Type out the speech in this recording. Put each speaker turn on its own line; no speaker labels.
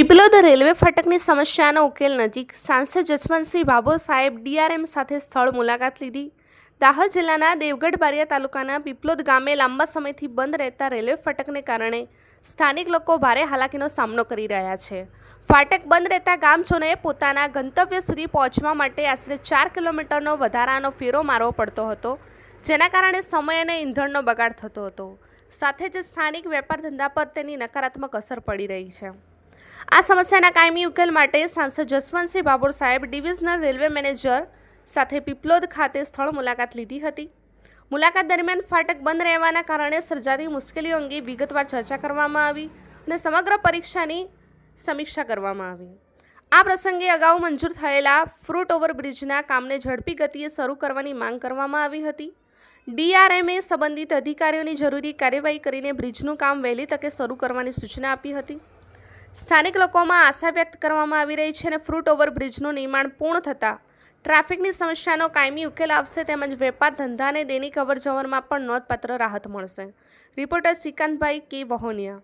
Piplod railway ફાટકની સમસ્યાનો ઉકેલ નજીક સાંસદ જસવંતસિંહ ભાભોર સાહેબ ડીઆરએમ સાથે સ્થળ મુલાકાત લીધી। દાહોદ જિલ્લાના દેવગઢ બારિયા તાલુકાના પીપલોદ ગામે લાંબા સમયથી બંધ રહેતા રેલવે ફાટકને કારણે સ્થાનિક લોકો ભારે હાલાકીનો સામનો કરી રહ્યા છે। ફાટક બંધ રહેતા ગામજનોએ પોતાના ગંતવ્ય સુધી પહોંચવા માટે આશરે 4 કિલોમીટરનો વધારાનો ફેરો મારવો પડતો હતો, જેના કારણે સમય અને ઈંધણનો બગાડ થતો હતો। સાથે જ સ્થાનિક વેપાર ધંધા પર તેની નકારાત્મક અસર પડી રહી છે। આ સમસ્યાના કાયમી ઉકેલ માટે સાંસદ જસવંતસિંહ ભાભોર સાહેબ ડિવિઝનલ રેલવે મેનેજર સાથે પીપલોદ ખાતે સ્થળ મુલાકાત લીધી હતી। મુલાકાત દરમિયાન ફાટક બંધ રહેવાના કારણે સર્જાતી મુશ્કેલીઓ અંગે વિગતવાર ચર્ચા કરવામાં આવી અને સમગ્ર પરીક્ષાની સમીક્ષા કરવામાં આવી। આ પ્રસંગે અગાઉ મંજૂર થયેલા ફૂટ ઓવરબ્રિજના કામને ઝડપી ગતિએ શરૂ કરવાની માંગ કરવામાં આવી હતી। ડીઆરએમએ સંબંધિત અધિકારીઓની જરૂરી કાર્યવાહી કરીને બ્રિજનું કામ વહેલી તકે શરૂ કરવાની સૂચના આપી હતી। સ્થાનિક લોકોમાં આશા વ્યક્ત કરવામાં આવી રહી છે અને ફૂટ ઓવરબ્રિજનું નિર્માણ પૂર્ણ થતાં ટ્રાફિકની સમસ્યાનો કાયમી ઉકેલ આવશે, તેમજ વેપાર ધંધા અને દૈનિક અવરજવરમાં પણ નોંધપાત્ર રાહત મળશે। રિપોર્ટર શ્રીકાંતભાઈ કે વહોનિયા।